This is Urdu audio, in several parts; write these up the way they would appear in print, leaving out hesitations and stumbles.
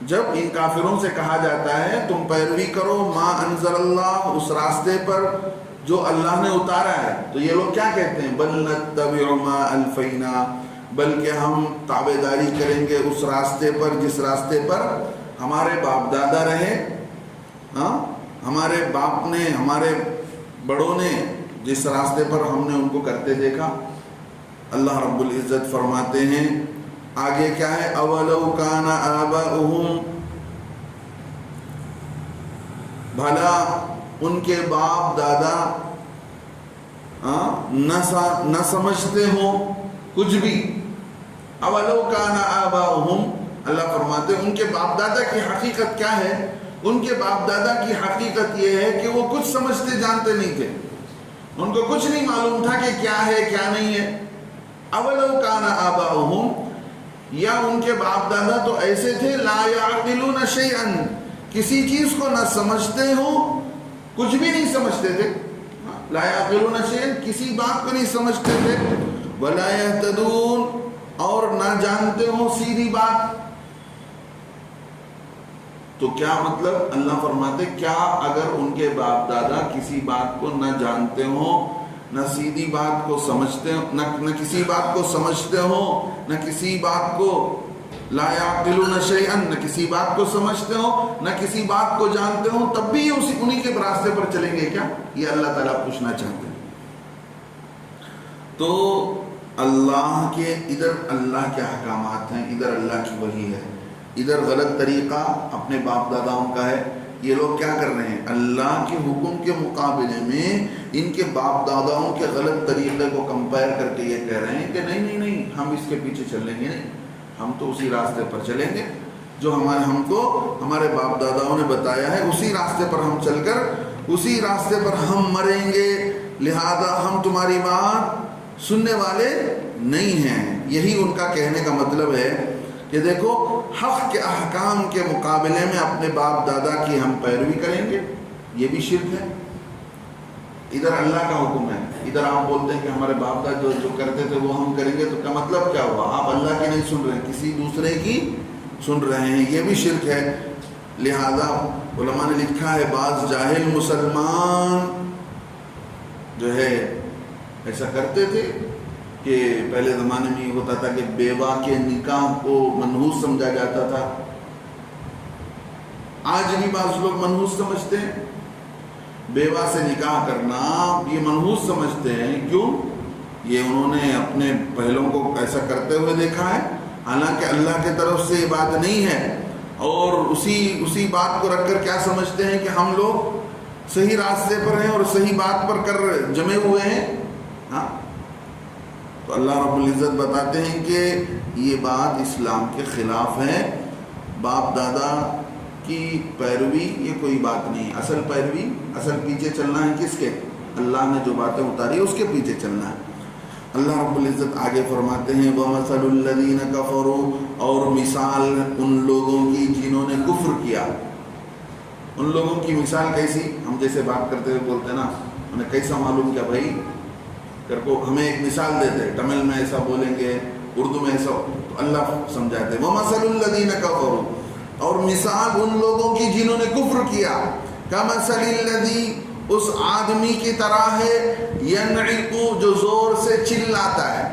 جب ان کافروں سے کہا جاتا ہے تم پیروی کرو ما انزل اللہ، اس راستے پر جو اللہ نے اتارا ہے، تو یہ لوگ کیا کہتے ہیں؟ بل نتبع ما الفینا، بلکہ ہم تابعداری کریں گے اس راستے پر جس راستے پر ہمارے باپ دادا رہے، ہمارے باپ نے، ہمارے بڑوں نے جس راستے پر ہم نے ان کو کرتے دیکھا۔ اللہ رب العزت فرماتے ہیں آگے کیا ہے؟ اولو کان آباؤہم، بھلا ان کے باپ دادا نہ سمجھتے ہوں کچھ بھی۔ اولو کان آباؤہم، اللہ فرماتے ہیں ان کے باپ دادا کی حقیقت کیا ہے؟ ان کے باپ دادا کی حقیقت یہ ہے کہ وہ کچھ سمجھتے جانتے نہیں تھے، ان کو کچھ نہیں معلوم تھا کہ کیا ہے کیا نہیں ہے۔ اولو کان آباؤہم، یا ان کے باپ دادا تو ایسے تھے لا یعقلون شیئا، کسی چیز کو نہ سمجھتے ہوں، کچھ بھی نہیں سمجھتے تھے، لا یعقلون شیئا، کسی بات کو نہیں سمجھتے تھے، ولا یہتدون، اور نہ جانتے ہوں سیدھی بات۔ تو کیا مطلب؟ اللہ فرماتے کیا اگر ان کے باپ دادا کسی بات کو نہ جانتے ہوں، نہ سیدھی بات کو سمجھتے ہوں، نہ کسی بات کو سمجھتے ہوں، نہ کسی بات کو لا یعقلون شیئا، نہ کسی بات کو سمجھتے ہوں، نہ کسی بات کو جانتے ہوں، تب بھی انہی کے راستے پر چلیں گے کیا؟ یہ اللہ تعالیٰ پوچھنا چاہتے ہیں۔ تو اللہ کے ادھر اللہ کے احکامات ہیں، ادھر اللہ کی وحی ہے، ادھر غلط طریقہ اپنے باپ داداؤں کا ہے۔ یہ لوگ کیا کر رہے ہیں؟ اللہ کے حکم کے مقابلے میں ان کے باپ داداؤں کے غلط طریقے کو کمپیئر کر کے یہ کہہ رہے ہیں کہ نہیں نہیں نہیں، ہم اس کے پیچھے چلیں گے نہیں، ہم تو اسی راستے پر چلیں گے جو ہم کو ہمارے باپ داداؤں نے بتایا ہے، اسی راستے پر ہم چل کر اسی راستے پر ہم مریں گے، لہذا ہم تمہاری بات سننے والے نہیں ہیں۔ یہی ان کا کہنے کا مطلب ہے کہ دیکھو حق کے احکام کے مقابلے میں اپنے باپ دادا کی ہم پیروی کریں گے، یہ بھی شرک ہے۔ ادھر اللہ کا حکم ہے، ادھر آپ بولتے ہیں کہ ہمارے باپ دادا جو کرتے تھے وہ ہم کریں گے، تو کا مطلب کیا ہوا؟ آپ اللہ کی نہیں سن رہے ہیں، کسی دوسرے کی سن رہے ہیں، یہ بھی شرک ہے۔ لہذا علماء نے لکھا ہے بعض جاہل مسلمان جو ہے ایسا کرتے تھے کہ پہلے زمانے میں یہ ہوتا تھا کہ بیوہ کے نکاح کو منحوس سمجھا جاتا تھا، آج بھی بعض لوگ منحوس سمجھتے ہیں، بیوہ سے نکاح کرنا یہ منحوس سمجھتے ہیں۔ کیوں؟ یہ انہوں نے اپنے پہلوں کو ایسا کرتے ہوئے دیکھا ہے، حالانکہ اللہ کی طرف سے یہ بات نہیں ہے، اور اسی بات کو رکھ کر کیا سمجھتے ہیں کہ ہم لوگ صحیح راستے پر ہیں اور صحیح بات پر کر جمے ہوئے ہیں۔ ہاں، تو اللہ رب العزت بتاتے ہیں کہ یہ بات اسلام کے خلاف ہے، باپ دادا کی پیروی یہ کوئی بات نہیں، اصل پیروی، اصل پیچھے چلنا ہے کس کے؟ اللہ نے جو باتیں اتاری اس کے پیچھے چلنا ہے۔ اللہ رب العزت آگے فرماتے ہیں وَمَثَلُ الَّذِينَ كَفَرُوا، اور مثال ان لوگوں کی جنہوں نے کفر کیا۔ ان لوگوں کی مثال کیسی؟ ہم جیسے بات کرتے ہوئے بولتے ہیں نا، انہیں کیسا معلوم کیا بھائی، کر کو ہمیں ایک مثال دیتے، تمل میں ایسا بولیں گے، اردو میں ایسا، تو اللہ سمجھاتے ہیں وَمَثَلُ الَّذِينَ كَفَرُوا، اور مثال ان لوگوں کی جنہوں نے کفر کیا، كَمَثَلِ الَّذِي، اس آدمی کی طرح ہے، يَنْعِقُ، جو زور سے چلاتا ہے،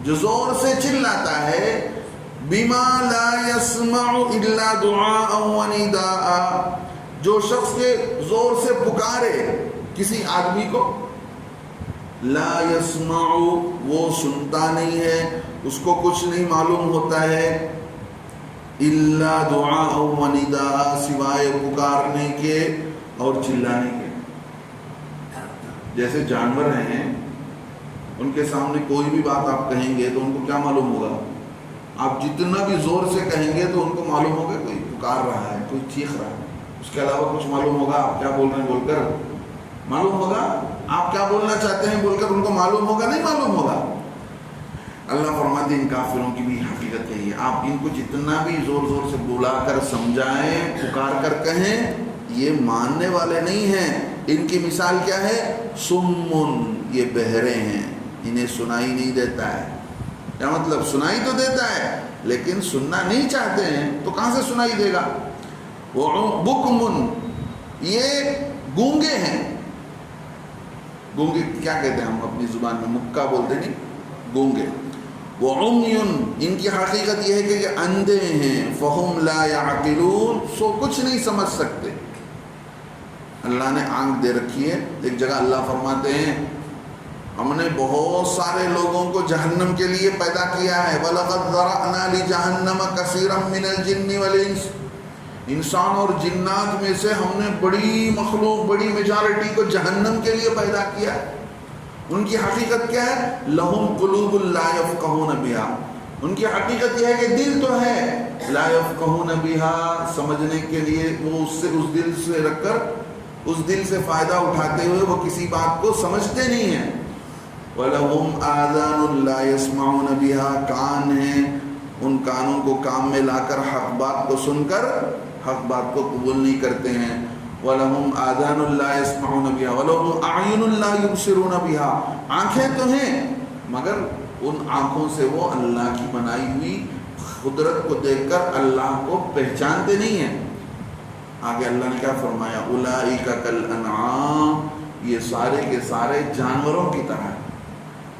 جو زور سے چلاتا ہے، بِمَا لَا يَسْمَعُ إِلَّا دُعَاءً وَنِدَاءً، جو شخص کے زور سے پکارے کسی آدمی کو، لا يسمع، وہ سنتا نہیں ہے، اس کو کچھ نہیں معلوم ہوتا ہے، الا دعاء و نداء، سوائے پکارنے کے اور چلانے کے۔ جیسے جانور ہیں، ان کے سامنے کوئی بھی بات آپ کہیں گے تو ان کو کیا معلوم ہوگا؟ آپ جتنا بھی زور سے کہیں گے تو ان کو معلوم ہوگا کوئی پکار رہا ہے، کوئی چیخ رہا ہے، اس کے علاوہ کچھ معلوم ہوگا آپ کیا بول رہے ہیں بول کر؟ معلوم ہوگا آپ کیا بولنا چاہتے ہیں بول کر ان کو معلوم ہوگا؟ نہیں معلوم ہوگا۔ اللہ فرماتے ہیں ان کافروں کی بھی حقیقت ہے، آپ ان کو جتنا بھی زور زور سے بلا کر سمجھائیں، پکار کر کہیں، یہ ماننے والے نہیں ہیں۔ ان کی مثال کیا ہے؟ سمن، یہ بہرے ہیں، انہیں سنائی نہیں دیتا ہے۔ کیا مطلب؟ سنائی تو دیتا ہے لیکن سننا نہیں چاہتے ہیں تو کہاں سے سنائی دے گا؟ وہ بکمن، یہ گونگے ہیں. گونگے کیا کہتے ہیں ہم اپنی زبان میں؟ مکہ بولتے نہیں، گونگے. وہ عمیٌ، ان کی حقیقت یہ ہے کہ یہ اندھے ہیں. فہم لا یعقلون، سو کچھ نہیں سمجھ سکتے. اللہ نے آنکھ دے رکھی ہے. ایک جگہ اللہ فرماتے ہیں ہم نے بہت سارے لوگوں کو جہنم کے لیے پیدا کیا ہے. وَلَقَدْ ذَرَأْنَا لِجَهَنَّمَ كَثِيرًا مِنَ الْجِنِّ وَالْإِنسِ، انسان اور جنات میں سے ہم نے بڑی مخلوق، بڑی میجارٹی کو جہنم کے لیے پیدا کیا. ان کی حقیقت کیا ہے؟ لَهُمْ قُلُوبٌ لَا يَفْقَهُونَ بِهَا، ان کی حقیقت یہ ہے کہ دل تو ہے، لا يفقهون بها، سمجھنے کے لیے وہ اس دل سے رکھ کر اس دل سے فائدہ اٹھاتے ہوئے وہ کسی بات کو سمجھتے نہیں ہیں. وَلَهُمْ آذَانٌ لَا يَسْمَعُونَ بِهَا، کان ہیں، ان کانوں کو کام میں لا کر حق بات کو سن کر حق بات کو قبول نہیں کرتے ہیں. وَلَهُمْ آذَانٌ لَا يَسْمَعُونَ بِهَا وَلَهُمْ أَعْيُنٌ لَا يُبْصِرُونَ بِهَا، آنکھیں تو ہیں مگر ان آنکھوں سے وہ اللہ کی بنائی ہوئی قدرت کو دیکھ کر اللہ کو پہچانتے نہیں ہیں. آگے اللہ نے کیا فرمایا؟ أُولَئِكَ كَالْأَنْعَامِ، یہ سارے کے سارے جانوروں کی طرح ہیں.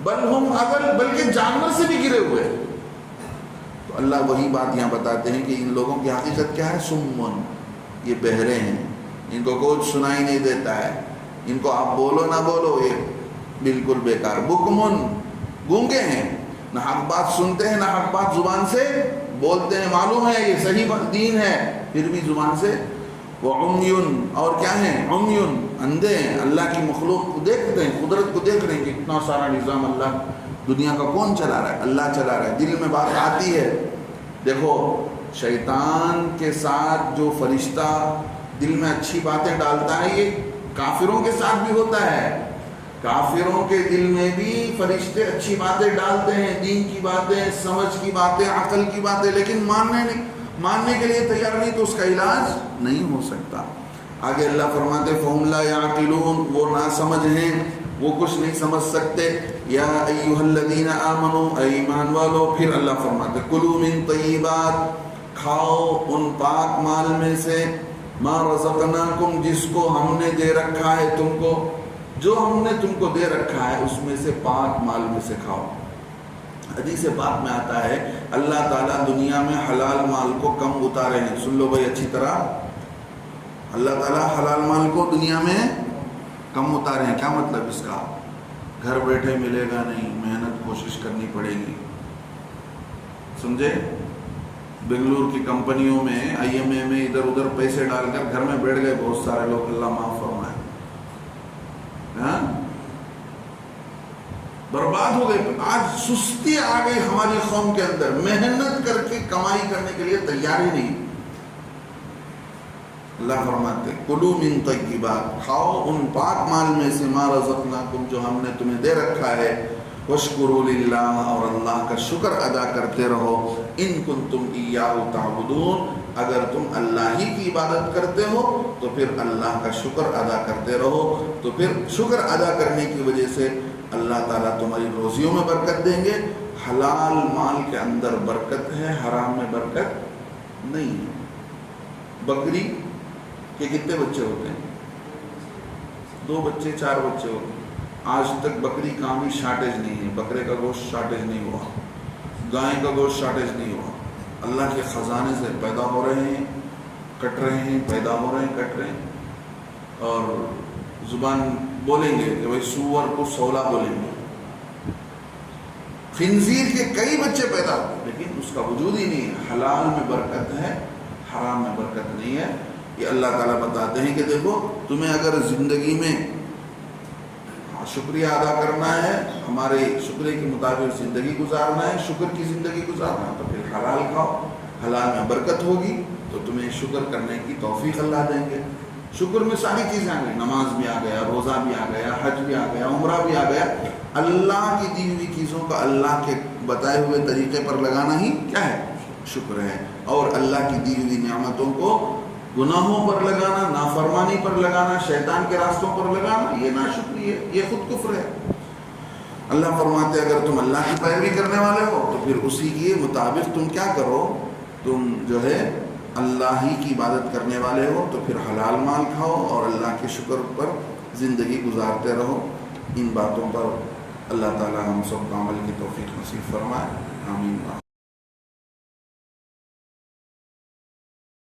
بل ہم اگر بلکہ جانور سے بھی گرے ہوئے. تو اللہ وہی بات یہاں بتاتے ہیں کہ ان لوگوں کی حقیقت کیا ہے؟ سمن، یہ بہرے ہیں، ان کو کچھ سنائی نہیں دیتا ہے، ان کو آپ بولو نہ بولو یہ بالکل بیکار. بکمن، گونگے ہیں، نہ حق بات سنتے ہیں نہ حق بات زبان سے بولتے ہیں. معلوم ہے یہ صحیح دین ہے پھر بھی زبان سے. وہ عمیٌ، اور کیا ہیں؟ عمیٌ، اندھے ہیں، اللہ کی مخلوق کو دیکھتے ہیں، قدرت کو دیکھ رہے ہیں کہ اتنا سارا نظام اللہ دنیا کا کون چلا رہا ہے؟ اللہ چلا رہا ہے. دل میں بات آتی ہے. دیکھو شیطان کے ساتھ جو فرشتہ دل میں اچھی باتیں ڈالتا ہے یہ کافروں کے ساتھ بھی ہوتا ہے. کافروں کے دل میں بھی فرشتے اچھی باتیں ڈالتے ہیں، دین کی باتیں، سمجھ کی باتیں، عقل کی باتیں، لیکن ماننے کے لیے تیار نہیں تو اس کا علاج نہیں ہو سکتا. آگے اللہ فرماتے فَهُمْ لَا يَعْقِلُونَ، وہ ناسمجھ ہیں، وہ کچھ نہیں سمجھ سکتے. یا ایھا الذین آمنوا، اے ایمان والو. پھر اللہ فرماتے کلوا من طیبات، کھاؤ ان پاک مال میں سے، ما رزقناکم، جس کو ہم نے دے رکھا ہے تم کو، جو ہم نے تم کو دے رکھا ہے اس میں سے پاک مال میں سے کھاؤ. حدیث پاک میں آتا ہے اللہ تعالیٰ دنیا میں حلال مال کو کم اتارے ہیں. سن لو بھائی اچھی طرح، اللہ تعالیٰ حلال مال کو دنیا میں کم اتارے ہیں. کیا مطلب اس کا؟ گھر بیٹھے ملے گا نہیں، محنت کوشش کرنی پڑے گی. سمجھے؟ بنگلور کی کمپنیوں میں IMA میں ادھر ادھر پیسے ڈال کر گھر میں بیٹھ گئے بہت سارے لوگ، اللہ معاف فرمائے، برباد ہو گئے. آج سستی آ گئی ہماری قوم کے اندر، محنت کر کے کمائی کرنے کے لیے تیار ہی نہیں. اللہ فرماتے کلوا من طیبات، کھاؤ ان پاک مال میں سے، ما رزقناکم، جو ہم نے تمہیں دے رکھا ہے. واشکروا للہ، اور اللہ کا شکر ادا کرتے رہو. ان کنتم ایاہ تعبدون، اگر تم اللہ ہی کی عبادت کرتے ہو تو پھر اللہ کا شکر ادا کرتے رہو. تو پھر شکر ادا کرنے کی وجہ سے اللہ تعالیٰ تمہاری روزیوں میں برکت دیں گے. حلال مال کے اندر برکت ہے، حرام میں برکت نہیں ہے. بکری کے کتنے بچے ہوتے ہیں؟ 2 بچے 4 بچے ہوتے ہیں. آج تک بکری کا بھی شارٹیج نہیں ہے، بکرے کا گوشت شارٹیج نہیں ہوا، گائے کا گوشت شارٹیج نہیں ہوا. اللہ کے خزانے سے پیدا ہو رہے ہیں، کٹ رہے ہیں، پیدا ہو رہے ہیں، کٹ رہے ہیں. اور زبان بولیں گے کہ بھائی سور کو 16 بولیں گے. خنزیر کے کئی بچے پیدا ہوتے ہیں لیکن اس کا وجود ہی نہیں ہے. حلال میں برکت ہے، حرام میں برکت نہیں ہے. یہ اللہ تعالیٰ بتاتے ہیں کہ دیکھو تمہیں اگر زندگی میں شکریہ ادا کرنا ہے، ہمارے شکریہ کے مطابق زندگی گزارنا ہے، شکر کی زندگی گزارنا ہے، تو پھر حلال کھاؤ. حلال میں برکت ہوگی تو تمہیں شکر کرنے کی توفیق اللہ دیں گے. شکر میں ساری چیزیں آ گئی، نماز بھی آ گیا، روزہ بھی آ گیا، حج بھی آ گیا، عمرہ بھی آ گیا. اللہ کی دی ہوئی چیزوں کا اللہ کے بتائے ہوئے طریقے پر لگانا ہی کیا ہے؟ شکر ہے. اور اللہ کی دی ہوئی نعمتوں کو گناہوں پر لگانا، نافرمانی پر لگانا، شیطان کے راستوں پر لگانا، یہ ناشکری ہے، یہ خود کفر ہے. اللہ فرماتے اگر تم اللہ کی پیروی کرنے والے ہو تو پھر اسی کے مطابق تم کیا کرو، تم جو ہے اللہ ہی کی عبادت کرنے والے ہو تو پھر حلال مال کھاؤ اور اللہ کے شکر پر زندگی گزارتے رہو۔ ان باتوں پر اللہ تعالی ہم سب کو عمل کی توفیق نصیب فرمائے، آمین۔